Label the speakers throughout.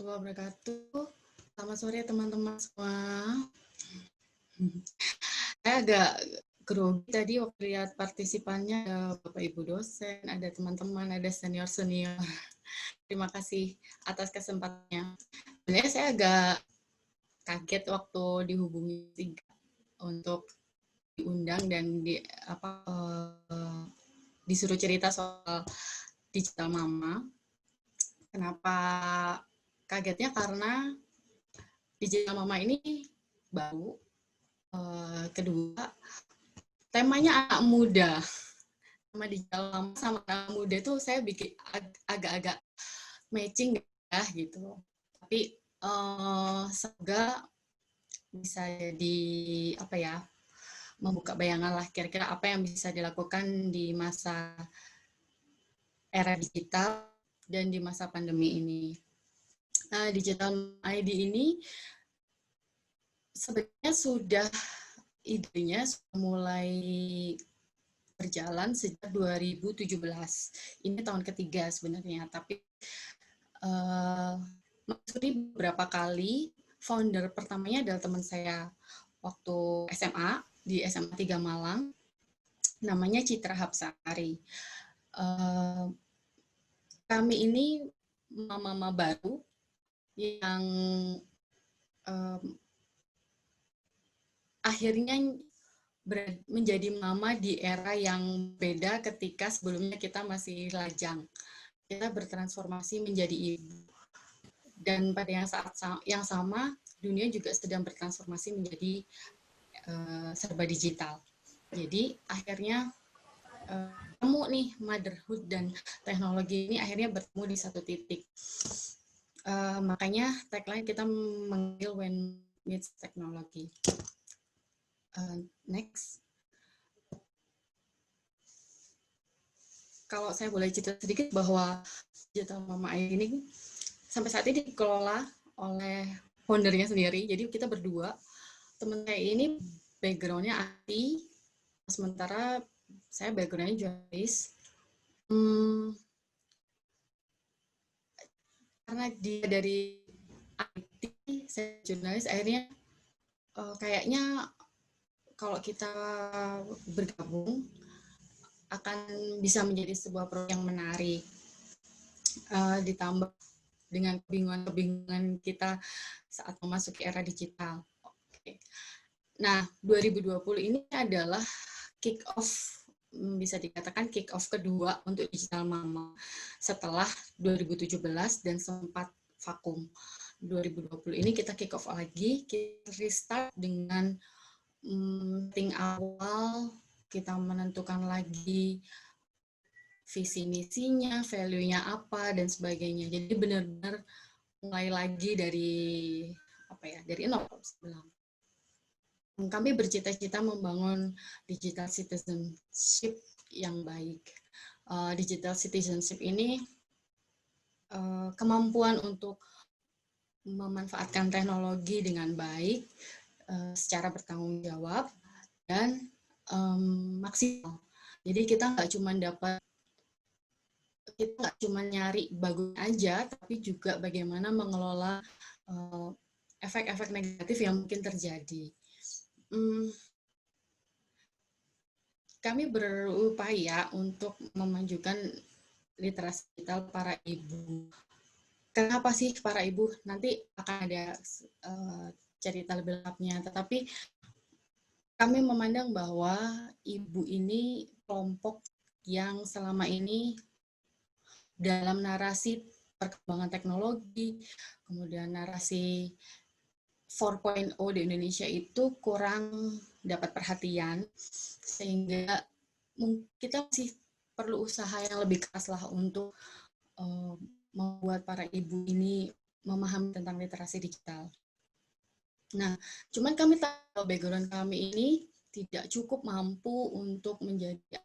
Speaker 1: wabarakatuh. Selamat sore teman-teman semua. Saya agak grogi tadi waktu lihat partisipannya, ada Bapak Ibu dosen, ada teman-teman, ada senior-senior. Terima kasih atas kesempatannya. Sebenarnya saya agak kaget waktu dihubungi untuk diundang dan disuruh cerita soal digital mama. Kenapa kagetnya? Karena digital mama ini baru. Kedua, temanya anak muda. Sama digital mama sama anak muda itu saya bikin agak-agak matching ya gitu. Tapi semoga bisa jadi membuka bayangan lah kira-kira apa yang bisa dilakukan di masa era digital dan di masa pandemi ini. Digital ID ini sebenarnya idenya sudah mulai berjalan sejak 2017. Ini tahun ketiga sebenarnya, tapi maksudnya beberapa kali. Founder pertamanya adalah teman saya waktu SMA, di SMA 3 Malang, namanya Citra Hapsari. Kami ini mama-mama baru yang akhirnya menjadi mama di era yang beda ketika sebelumnya kita masih lajang. Kita bertransformasi menjadi ibu. Dan pada saat yang sama, dunia juga sedang bertransformasi menjadi serba digital. Jadi akhirnya ketemu nih motherhood dan teknologi ini akhirnya bertemu di satu titik. Makanya tagline kita mengambil when meets technology. Next. Kalau saya boleh cerita sedikit bahwa digital mama ini sampai saat ini dikelola oleh foundernya sendiri. Jadi kita berdua, teman saya ini background-nya IT, sementara saya background-nya jurnalis. Karena dia dari IT, saya jurnalis, akhirnya kayaknya kalau kita bergabung akan bisa menjadi sebuah proyek yang menarik. Ditambah dengan kebingungan kita saat memasuki era digital. Oke. Nah, 2020 ini adalah kick off, bisa dikatakan kick off kedua untuk digital mama setelah 2017 dan sempat vakum. 2020 ini kita kick off lagi, kita restart dengan meeting awal, kita menentukan lagi visi misinya, value-nya apa dan sebagainya. Jadi benar-benar mulai lagi dari nol. Kami bercita-cita membangun digital citizenship yang baik. Digital citizenship ini kemampuan untuk memanfaatkan teknologi dengan baik, secara bertanggung jawab dan maksimal. Jadi kita nggak cuma nyari bagus aja, tapi juga bagaimana mengelola efek-efek negatif yang mungkin terjadi. Kami berupaya untuk memajukan literasi digital para ibu. Kenapa sih para ibu? Nanti akan ada cerita lebih lengkapnya. Tetapi kami memandang bahwa ibu ini kelompok yang selama ini dalam narasi perkembangan teknologi, kemudian narasi 4.0 di Indonesia itu kurang dapat perhatian, sehingga kita masih perlu usaha yang lebih keras lah untuk membuat para ibu ini memahami tentang literasi digital. Nah, cuman kami tahu background kami ini tidak cukup mampu untuk menjadi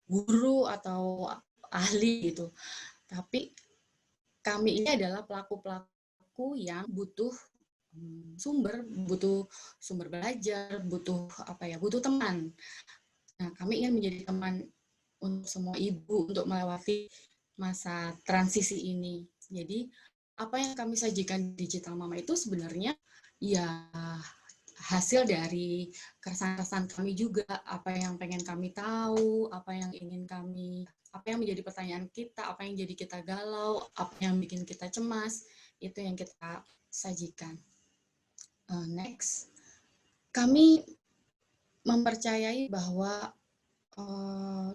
Speaker 1: guru atau ahli gitu. Tapi kami ini adalah pelaku-pelaku yang butuh sumber belajar, butuh teman. Nah, kami ingin menjadi teman untuk semua ibu untuk melewati masa transisi ini. Jadi apa yang kami sajikan di Digital Mama itu sebenarnya ya hasil dari keresahan-keresahan kami juga, apa yang pengen kami tahu, apa yang ingin kami, apa yang menjadi pertanyaan kita, apa yang jadi kita galau, apa yang bikin kita cemas, itu yang kita sajikan. Next, kami mempercayai bahwa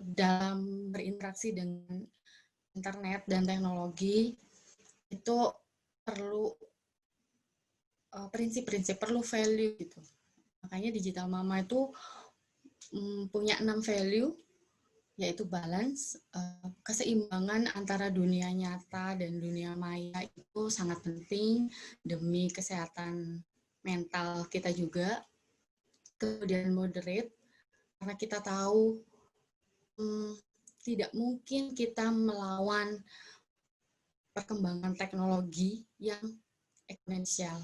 Speaker 1: dalam berinteraksi dengan internet dan teknologi itu perlu prinsip-prinsip, perlu value gitu. Makanya Digital Mama itu punya 6 value, yaitu balance, keseimbangan antara dunia nyata dan dunia maya itu sangat penting demi kesehatan mental kita juga. Kemudian moderate, karena kita tahu tidak mungkin kita melawan perkembangan teknologi yang eksponensial.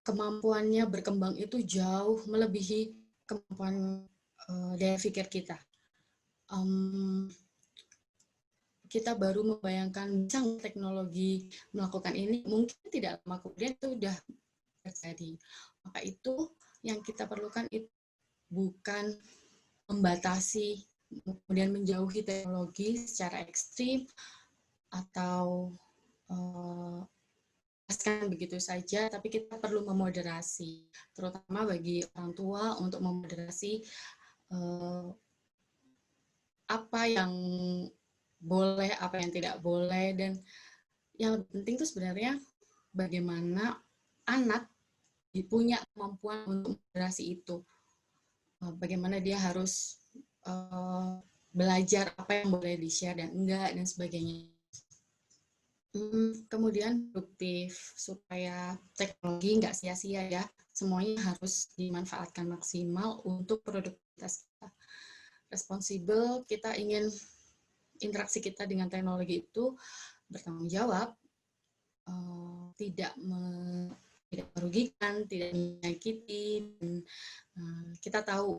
Speaker 1: Kemampuannya berkembang itu jauh melebihi kemampuan daya pikir kita. Kita baru membayangkan bisa teknologi melakukan ini, mungkin tidak lama kemudian itu sudah terjadi. Maka itu yang kita perlukan itu bukan membatasi, kemudian menjauhi teknologi secara ekstrim, atau lepaskan begitu saja, tapi kita perlu memoderasi, terutama bagi orang tua untuk memoderasi apa yang boleh, apa yang tidak boleh, dan yang lebih penting itu sebenarnya bagaimana anak punya kemampuan untuk moderasi itu. Bagaimana dia harus belajar apa yang boleh di-share dan enggak, dan sebagainya. Kemudian produktif, supaya teknologi nggak sia-sia ya. Semuanya harus dimanfaatkan maksimal untuk produktivitas kita. Responsibel, kita ingin interaksi kita dengan teknologi itu bertanggung jawab, tidak merugikan, tidak menyakiti, dan kita tahu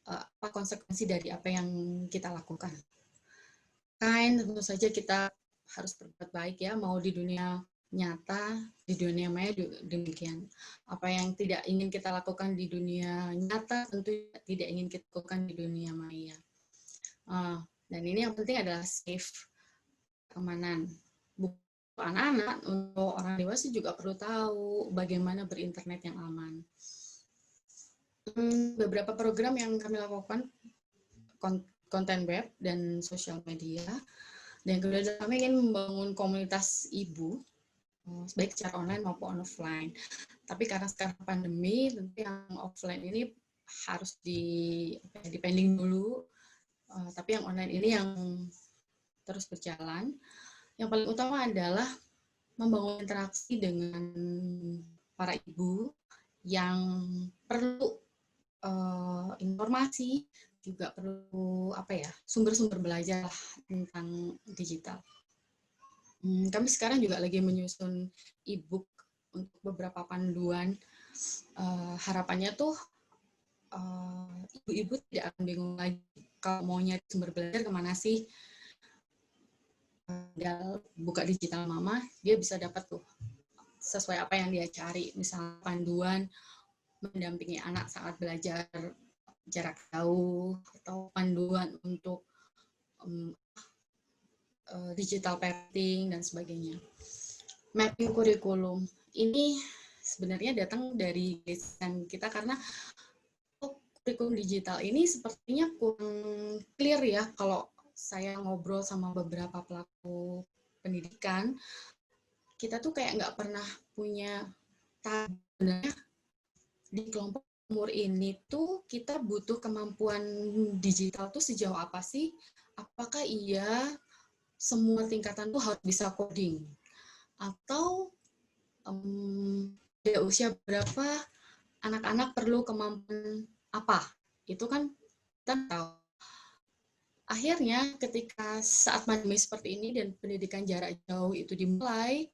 Speaker 1: apa konsekuensi dari apa yang kita lakukan. Tentu saja kita harus berbuat baik ya, mau di dunia nyata, di dunia maya demikian. Apa yang tidak ingin kita lakukan di dunia nyata, tentu tidak ingin kita lakukan di dunia maya. Dan ini yang penting adalah safe, keamanan. Bukan anak-anak, untuk orang dewasa juga perlu tahu bagaimana berinternet yang aman. Beberapa program yang kami lakukan, konten web dan sosial media. Dan kemudian kami ingin membangun komunitas ibu, baik secara online maupun offline. Tapi karena sekarang pandemi, tentu yang offline ini harus dipending dulu. Tapi yang online ini yang terus berjalan. Yang paling utama adalah membangun interaksi dengan para ibu yang perlu informasi, juga perlu sumber-sumber belajar tentang digital. Kami sekarang juga lagi menyusun e-book untuk beberapa panduan. Harapannya tuh ibu-ibu tidak akan bingung lagi kalau mau nyari sumber belajar kemana sih. Dia buka Digital Mama, dia bisa dapat tuh sesuai apa yang dia cari. Misalnya panduan mendampingi anak saat belajar jarak jauh, atau panduan untuk digital parenting dan sebagainya. Mapping kurikulum ini sebenarnya datang dari desain kita, karena kurikulum digital ini sepertinya kurang clear ya. Kalau saya ngobrol sama beberapa pelaku pendidikan, kita tuh kayak nggak pernah punya sebenarnya di kelompok umur ini tuh kita butuh kemampuan digital tuh sejauh apa sih? Apakah iya semua tingkatan tuh harus bisa coding? Atau di usia berapa anak-anak perlu kemampuan apa? Itu kan kita tahu. Akhirnya ketika saat pandemi seperti ini dan pendidikan jarak jauh itu dimulai,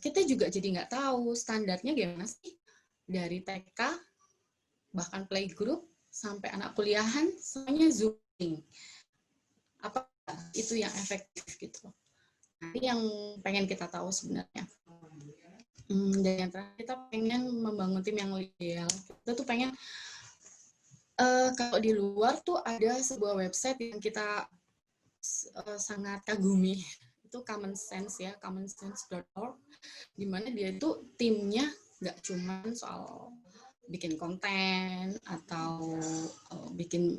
Speaker 1: kita juga jadi nggak tahu standarnya gimana sih. Dari TK, bahkan playgroup, sampai anak kuliahan, semuanya Zooming. Apa itu yang efektif gitu. Nanti yang pengen kita tahu sebenarnya. Dan yang terakhir kita pengen membangun tim yang ideal. Kita tuh pengen kalau di luar tuh ada sebuah website yang kita sangat kagumi, itu Common Sense ya, commonsense.org, di mana dia itu timnya nggak cuma soal bikin konten atau bikin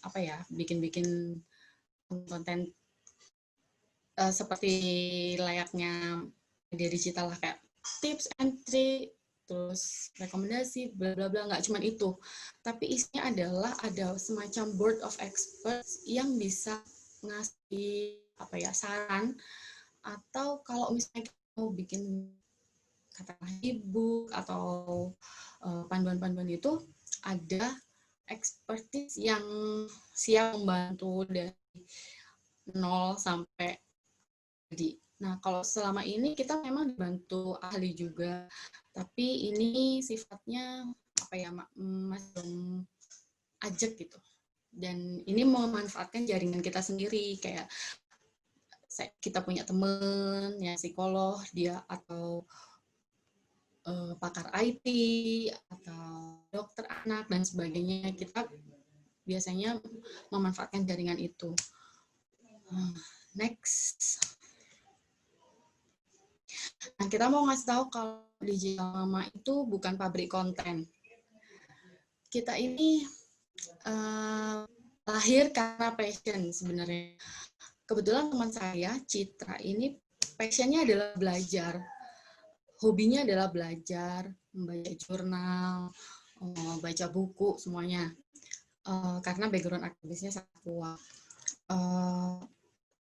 Speaker 1: apa ya, bikin konten seperti layaknya media digital lah, kayak tips and trick, terus rekomendasi, bla bla bla, nggak cuma itu. Tapi isinya adalah ada semacam board of experts yang bisa ngasih apa ya, saran, atau kalau misalnya kita mau bikin katakanlah e-book atau panduan-panduan itu, ada expertise yang siap membantu dari 0 sampai jadi. Nah, kalau selama ini kita memang dibantu ahli juga, tapi ini sifatnya apa ya, masih ajak gitu. Dan ini memanfaatkan jaringan kita sendiri, kayak kita punya teman ya psikolog dia, atau pakar IT atau dokter anak dan sebagainya. Kita biasanya memanfaatkan jaringan itu. Next. Nah, kita mau ngasih tahu kalau Digital Mama itu bukan pabrik konten. Kita ini lahir karena passion sebenarnya. Kebetulan teman saya, Citra, ini passionnya adalah belajar. Hobinya adalah belajar, membaca jurnal, baca buku, semuanya. Karena background akademisnya sangat kuat.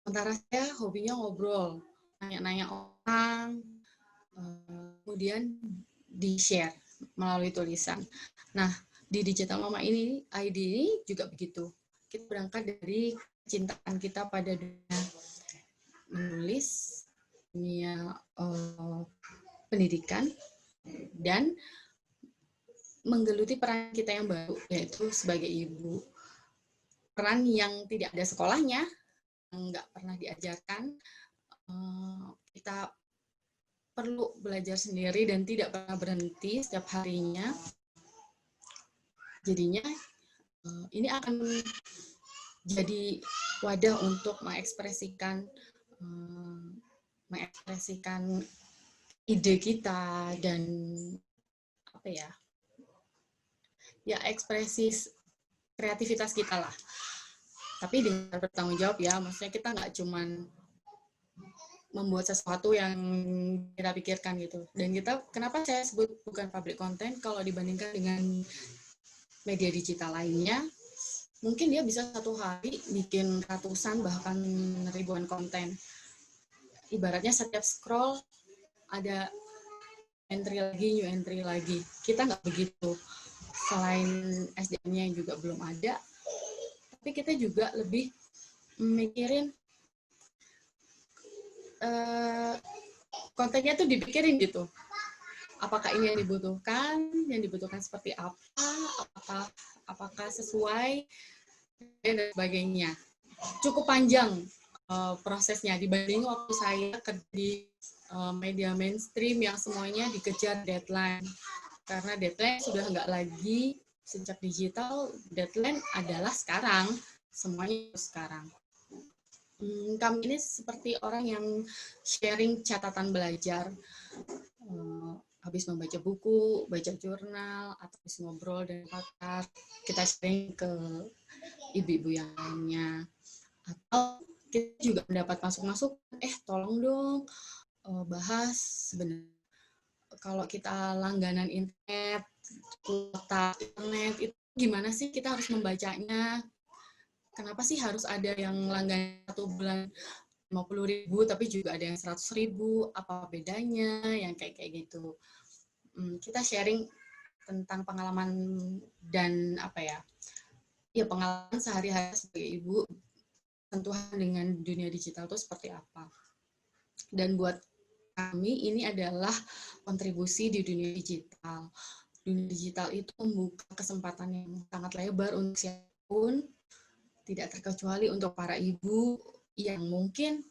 Speaker 1: Sementara saya hobinya ngobrol, nanya-nanya orang, kemudian di-share melalui tulisan. Nah, di Digital Mama ini, ID ini juga begitu. Kita berangkat dari kecintaan kita pada dunia menulis, dunia pendidikan, dan menggeluti peran kita yang baru, yaitu sebagai ibu. Peran yang tidak ada sekolahnya, yang nggak pernah diajarkan, kita perlu belajar sendiri dan tidak pernah berhenti setiap harinya. Jadinya ini akan jadi wadah untuk mengekspresikan ide kita dan apa ya ekspresi kreativitas kita lah. Tapi dengan bertanggung jawab ya, maksudnya kita nggak cuman membuat sesuatu yang kita pikirkan gitu. Dan kita, kenapa saya sebut bukan pabrik konten, kalau dibandingkan dengan media digital lainnya, mungkin dia bisa satu hari bikin ratusan bahkan ribuan konten. Ibaratnya setiap scroll ada entry lagi, new entry lagi. Kita nggak begitu. Selain SDM-nya yang juga belum ada, tapi kita juga lebih mikirin kontennya tuh dipikirin gitu. Apakah ini yang dibutuhkan seperti apa, apakah sesuai, dan sebagainya. Cukup panjang prosesnya dibanding waktu saya kerja di media mainstream yang semuanya dikejar deadline. Karena deadline sudah nggak lagi sejak digital, deadline adalah sekarang, semuanya sekarang. Kami ini seperti orang yang sharing catatan belajar, habis membaca buku, baca jurnal, atau habis ngobrol dan pakar, kita sharing ke ibu-ibu yang lainnya. Atau kita juga mendapat masuk-masuk, tolong dong bahas sebenarnya kalau kita langganan internet, kuota internet, itu gimana sih kita harus membacanya? Kenapa sih harus ada yang langganan 1 bulan 50.000, tapi juga ada yang 100.000, apa bedanya, yang kayak gitu. Kita sharing tentang pengalaman dan pengalaman sehari-hari sebagai ibu, sentuhan dengan dunia digital itu seperti apa. Dan buat kami ini adalah kontribusi di dunia digital. Dunia digital itu membuka kesempatan yang sangat lebar untuk siapapun, tidak terkecuali untuk para ibu yang mungkin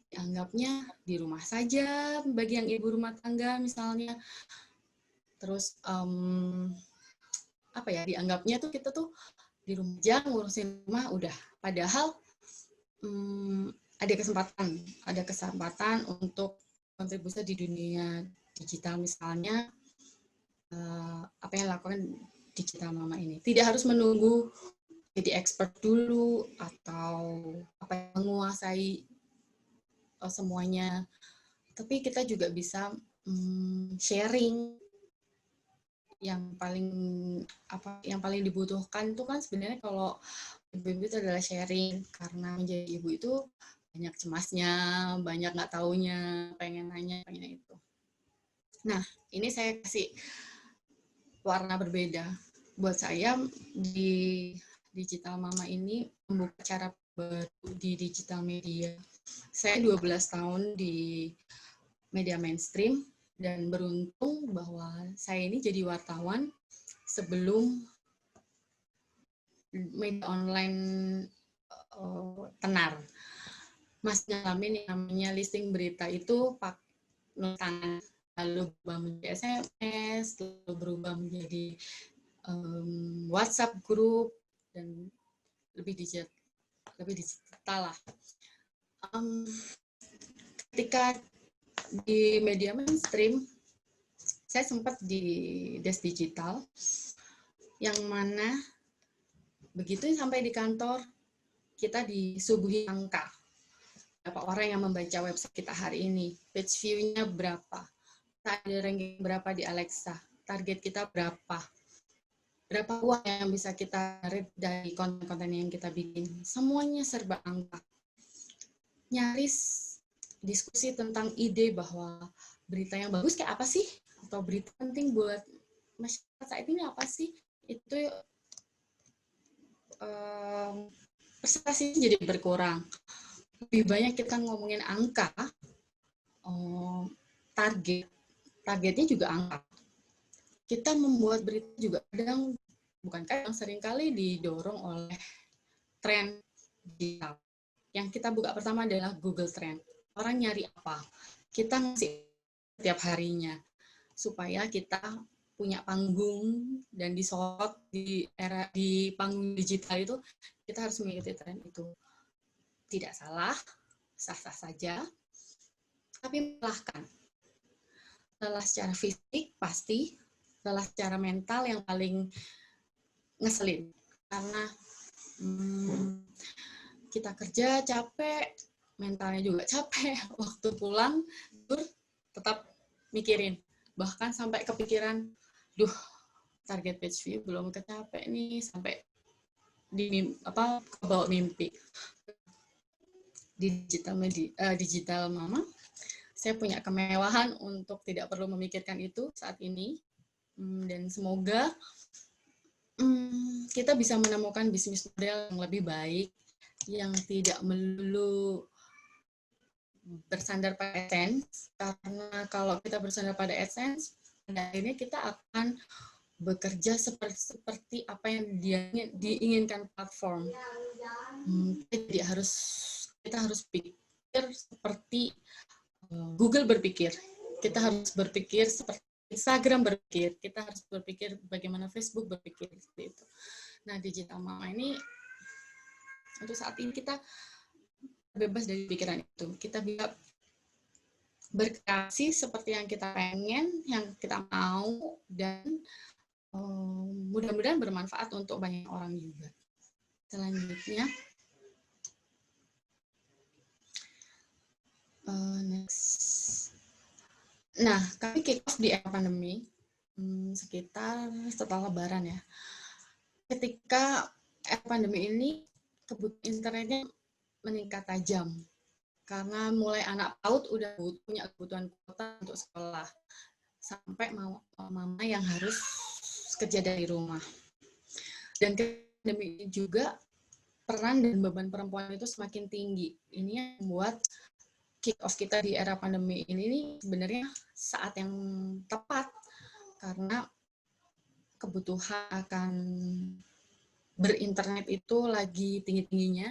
Speaker 1: dianggapnya di rumah saja bagi yang ibu rumah tangga misalnya. Terus apa ya, dianggapnya tuh kita tuh di rumah aja ngurusin rumah udah. Padahal ada kesempatan untuk kontribusi di dunia digital misalnya. Apa yang dilakukan Digital Mama ini tidak harus menunggu jadi expert dulu atau apa menguasai semuanya, tapi kita juga bisa sharing. Yang paling dibutuhkan itu kan sebenarnya kalau ibu-ibu itu adalah sharing, karena menjadi ibu itu banyak cemasnya, banyak nggak taunya, pengen nanya, pengen itu. Nah, ini saya kasih warna berbeda. Buat saya di Digital Mama ini membuka cara baru di digital media. Saya 12 tahun di media mainstream dan beruntung bahwa saya ini jadi wartawan sebelum media online tenar. Mas ngalamin yang namanya listing berita itu pakai tangan, lalu berubah menjadi SMS, lalu berubah menjadi WhatsApp group, dan lebih digital lah. Ketika di media mainstream, saya sempat di Desk Digital, yang mana begitu sampai di kantor, kita disuguhi angka. Berapa orang yang membaca website kita hari ini, page view-nya berapa, kita ada ranking berapa di Alexa, target kita berapa uang yang bisa kita read dari konten-konten yang kita bikin. Semuanya serba angka. Nyaris diskusi tentang ide bahwa berita yang bagus kayak apa sih? Atau berita penting buat masyarakat saat ini apa sih? Itu presentasinya jadi berkurang. Lebih banyak kita ngomongin angka, targetnya juga angka. Kita membuat berita juga kadang seringkali didorong oleh tren digital. Yang kita buka pertama adalah Google Trend. Orang nyari apa? Kita ngasih setiap harinya supaya kita punya panggung dan disorot di panggung digital itu, kita harus mengikuti tren itu. Tidak salah, sah-sah saja, tapi melelahkan. Lelah secara fisik pasti, lelah secara mental yang paling ngeselin, karena kita kerja capek, mentalnya juga capek, waktu pulang tetap mikirin, bahkan sampai kepikiran, target page view belum kecapek nih, sampai kebawa mimpi. Di Digital Mama, saya punya kemewahan untuk tidak perlu memikirkan itu saat ini, dan semoga kita bisa menemukan bisnis model yang lebih baik, yang tidak melulu bersandar pada AdSense, karena kalau kita bersandar pada AdSense, pada akhirnya kita akan bekerja seperti apa yang diinginkan platform. Jadi kita harus pikir seperti Google berpikir, kita harus berpikir seperti Instagram berpikir, kita harus berpikir bagaimana Facebook berpikir, seperti itu. Nah, Digital Mama ini untuk saat ini kita bebas dari pikiran itu. Kita bisa berkreasi seperti yang kita pengen, yang kita mau, dan mudah-mudahan bermanfaat untuk banyak orang juga. Selanjutnya, next. Nah, kami kick off di era pandemi sekitar setelah Lebaran ya. Ketika era pandemi ini, kebutuhan internetnya meningkat tajam. Karena mulai anak PAUD udah punya kebutuhan kuota untuk sekolah. Sampai mama yang harus kerja dari rumah. Dan pandemi ini juga peran dan beban perempuan itu semakin tinggi. Ini yang membuat kick off kita di era pandemi ini sebenarnya saat yang tepat, karena kebutuhan akan berinternet itu lagi tinggi-tingginya,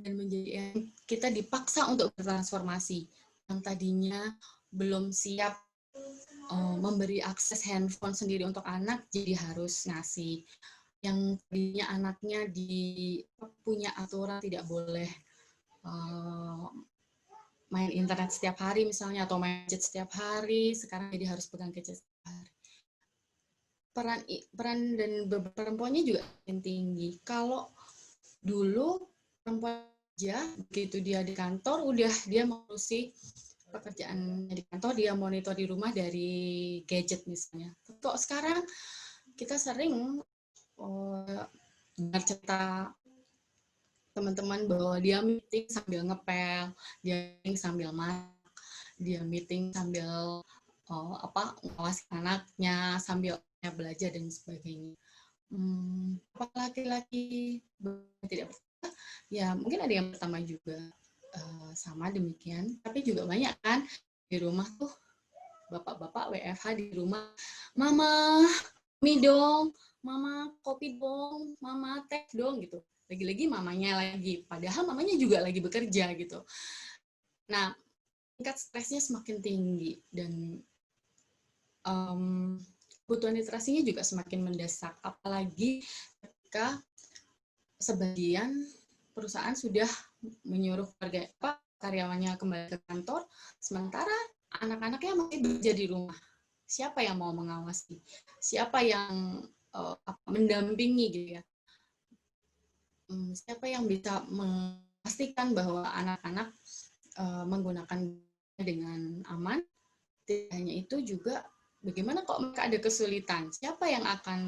Speaker 1: dan menjadi kita dipaksa untuk bertransformasi. Yang tadinya belum siap memberi akses handphone sendiri untuk anak, jadi harus ngasih. Yang tadinya anaknya punya aturan tidak boleh main internet setiap hari misalnya, atau main gadget setiap hari, sekarang jadi harus pegang gadget setiap hari. Peran dan perempuannya juga tinggi. Kalau dulu perempuan aja begitu dia di kantor udah dia mengurusi pekerjaan di kantor, dia monitor di rumah dari gadget misalnya. Kok sekarang kita sering cerita teman-teman bahwa dia meeting sambil ngepel, dia meeting sambil masak, dia meeting sambil ngawasi anaknya, sambil belajar dan sebagainya. Apa laki-laki tidak bertambah? Ya mungkin ada yang pertama juga sama demikian, tapi juga banyak kan di rumah tuh bapak-bapak WFH di rumah, mama mie dong, mama kopi dong, mama teh dong gitu. Lagi-lagi mamanya lagi, padahal mamanya juga lagi bekerja gitu. Nah, tingkat stresnya semakin tinggi dan kebutuhan literasinya juga semakin mendesak, apalagi ketika sebagian perusahaan sudah menyuruh karyawannya kembali ke kantor, sementara anak-anaknya masih bekerja di rumah. Siapa yang mau mengawasi? Siapa yang mendampingi gitu ya? Siapa yang bisa memastikan bahwa anak-anak menggunakan dengan aman? Tidak hanya itu juga, bagaimana kok mereka ada kesulitan? Siapa yang akan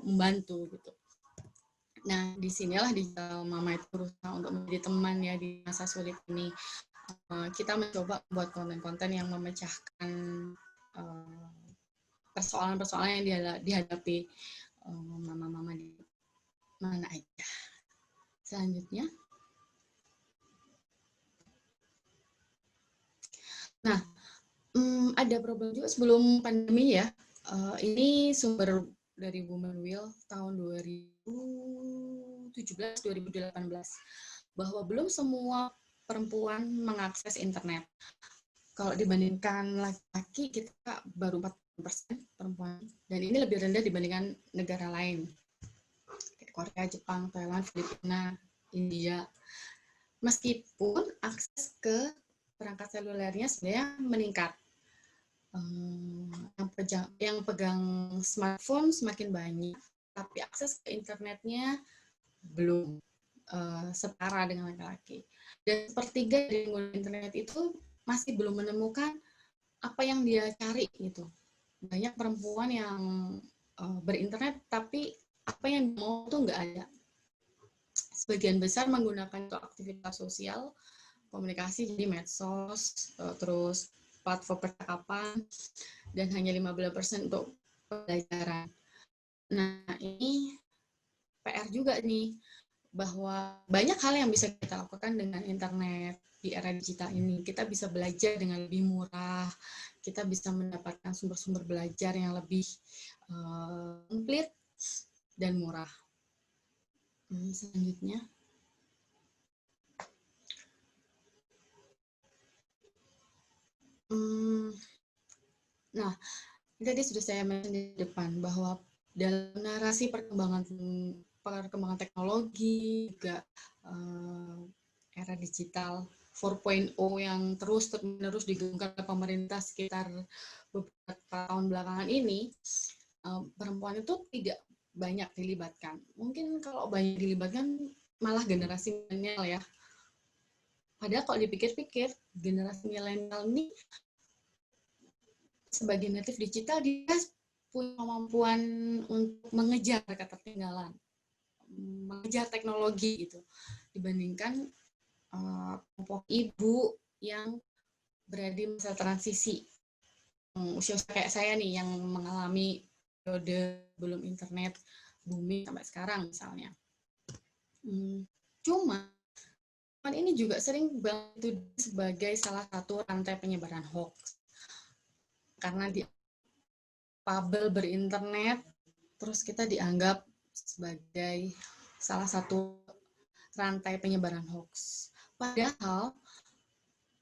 Speaker 1: membantu gitu? Nah, disinilah digital mama itu berusaha untuk menjadi teman ya di masa sulit ini. Kita mencoba buat konten-konten yang memecahkan persoalan-persoalan yang dihadapi mama-mama di mana aja. Selanjutnya. Nah, ada problem juga sebelum pandemi ya. Ini sumber dari Women Will tahun 2017-2018 bahwa belum semua perempuan mengakses internet. Kalau dibandingkan laki-laki, kita baru 40% perempuan, dan ini lebih rendah dibandingkan negara lain, Korea, Jepang, Thailand, Filipina, India. Meskipun akses ke perangkat selulernya sebenarnya meningkat. Yang pegang smartphone semakin banyak, tapi akses ke internetnya belum setara dengan laki-laki. Dan sepertiga dari pengguna internet itu masih belum menemukan apa yang dia cari gitu. Banyak perempuan yang berinternet tapi apa yang mau tuh nggak ada. Sebagian besar menggunakan untuk aktivitas sosial, komunikasi, jadi medsos, terus platform percakapan, dan hanya 15% untuk pembelajaran. Nah, ini PR juga nih, bahwa banyak hal yang bisa kita lakukan dengan internet di era digital ini. Kita bisa belajar dengan lebih murah, kita bisa mendapatkan sumber-sumber belajar yang lebih komplit dan murah. Selanjutnya. Nah, tadi sudah saya mention di depan bahwa dalam narasi perkembangan teknologi, juga era digital 4.0 yang terus-menerus digaungkan oleh pemerintah sekitar beberapa tahun belakangan ini, perempuan itu tidak banyak dilibatkan. Mungkin kalau banyak dilibatkan malah generasi milenial ya. Padahal kalau dipikir-pikir, generasi milenial ini sebagai native digital, dia punya kemampuan untuk mengejar ketertinggalan, mengejar teknologi gitu, dibandingkan kelompok ibu yang berada di masa transisi, usia kayak saya nih yang mengalami periode belum internet booming sampai sekarang misalnya. Cuma ini juga sering bantu sebagai salah satu rantai penyebaran hoax, karena di pabel berinternet terus kita dianggap sebagai salah satu rantai penyebaran hoax. Padahal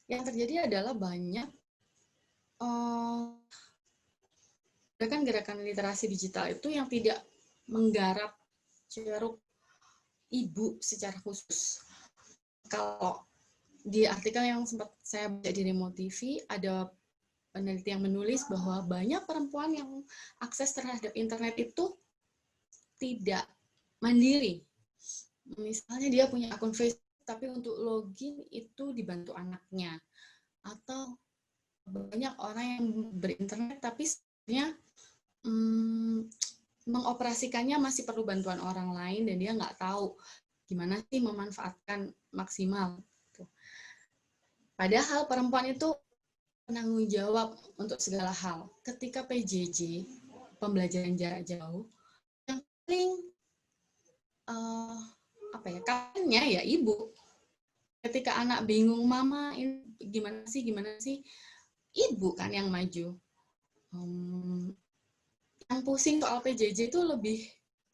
Speaker 1: yang terjadi adalah banyak gerakan literasi digital itu yang tidak menggarap ceruk ibu secara khusus. Kalau di artikel yang sempat saya baca di Remo TV, ada peneliti yang menulis bahwa banyak perempuan yang akses terhadap internet itu tidak mandiri. Misalnya dia punya akun Facebook, tapi untuk login itu dibantu anaknya. Atau banyak orang yang berinternet, tapi sebenarnya mengoperasikannya masih perlu bantuan orang lain, dan dia nggak tahu gimana sih memanfaatkan maksimal. Padahal perempuan itu penanggung jawab untuk segala hal. Ketika PJJ, pembelajaran jarak jauh, yang paling kannya ya ibu. Ketika anak bingung, mama ini gimana sih, ibu kan yang maju. Yang pusing soal PJJ itu lebih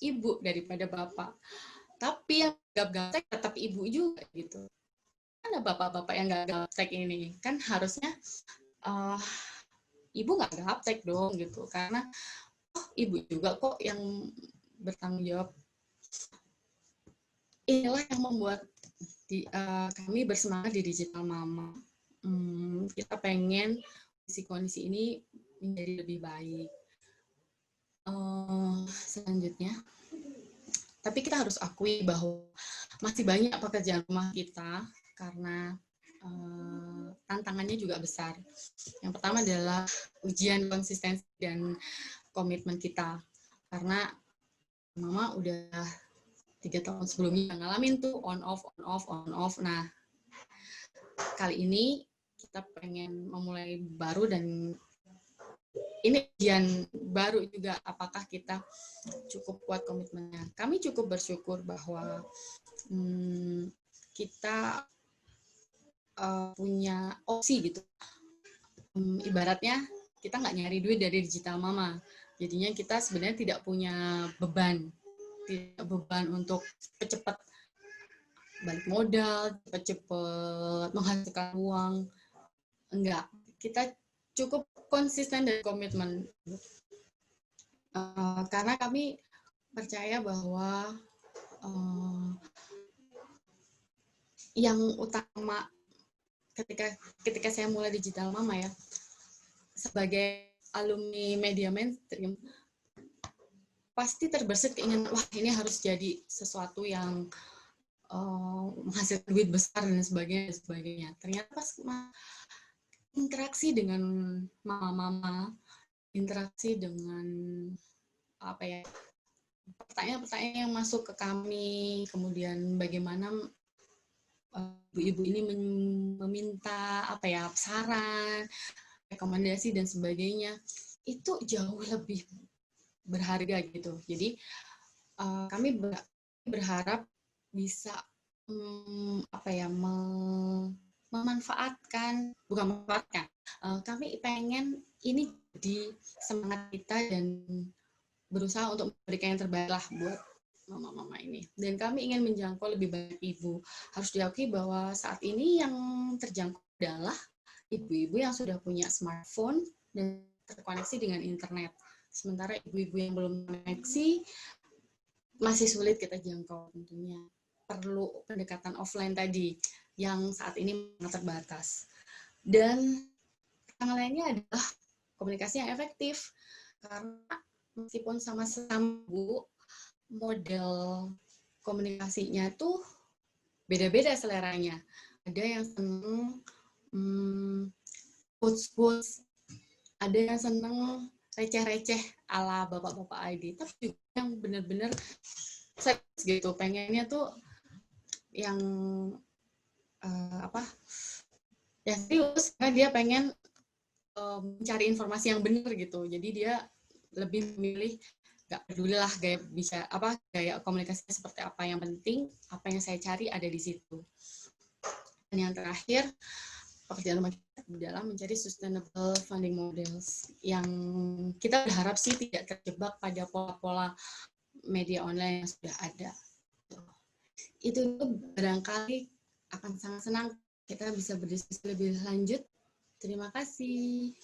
Speaker 1: ibu daripada bapak. Tapi yang gaptek tetap ibu juga gitu. Ada bapak-bapak yang nggak gaptek ini, kan harusnya ibu nggak gaptek dong gitu, karena ibu juga kok yang bertanggung jawab. Inilah yang membuat kami bersemangat di Digital Mama. Kita pengen kondisi ini menjadi lebih baik. Selanjutnya, tapi kita harus akui bahwa masih banyak pekerjaan rumah kita karena tantangannya juga besar. Yang pertama adalah ujian konsistensi dan komitmen kita, karena mama udah 3 tahun sebelumnya ngalamin tuh on off. Nah, kali ini kita pengen memulai baru, dan ini ujian baru juga, apakah kita cukup kuat komitmennya. Kami cukup bersyukur bahwa kita punya opsi gitu. Ibaratnya kita nggak nyari duit dari Digital Mama, jadinya kita sebenarnya tidak punya beban untuk cepat balik modal, cepat menghasilkan uang. Enggak, kita cukup konsisten dan komitmen. Karena kami percaya bahwa yang utama ketika saya mulai Digital Mama ya, sebagai alumni media mainstream, pasti terbersit keinginan, wah ini harus jadi sesuatu yang menghasilkan duit besar dan sebagainya. Ternyata pas interaksi dengan mama-mama, interaksi dengan pertanyaan-pertanyaan yang masuk ke kami, kemudian bagaimana ibu-ibu ini meminta saran, rekomendasi dan sebagainya, itu jauh lebih berharga gitu. Jadi kami berharap bisa kami pengen ini jadi semangat kita dan berusaha untuk memberikan yang terbaik lah buat mama-mama ini. Dan kami ingin menjangkau lebih banyak ibu. Harus diakui bahwa saat ini yang terjangkau adalah ibu-ibu yang sudah punya smartphone dan terkoneksi dengan internet. Sementara ibu-ibu yang belum koneksi masih sulit kita jangkau tentunya. Perlu pendekatan offline tadi yang saat ini sangat terbatas. Dan yang lainnya adalah komunikasi yang efektif. Karena meskipun sama-sama Bu, model komunikasinya tuh beda-beda seleranya. Ada yang seneng quotes, ada yang seneng receh-receh ala bapak-bapak ID, tapi juga yang benar-benar serius gitu, pengennya tuh yang yang serius, karena dia pengen mencari informasi yang benar gitu. Jadi dia lebih memilih nggak peduli lah gaya komunikasinya seperti apa, yang penting apa yang saya cari ada di situ. Dan yang terakhir, pekerjaan rumah kita dalam mencari sustainable funding models yang kita berharap sih tidak terjebak pada pola-pola media online yang sudah ada. itu barangkali akan sangat senang kita bisa berdiskusi lebih lanjut. Terima kasih.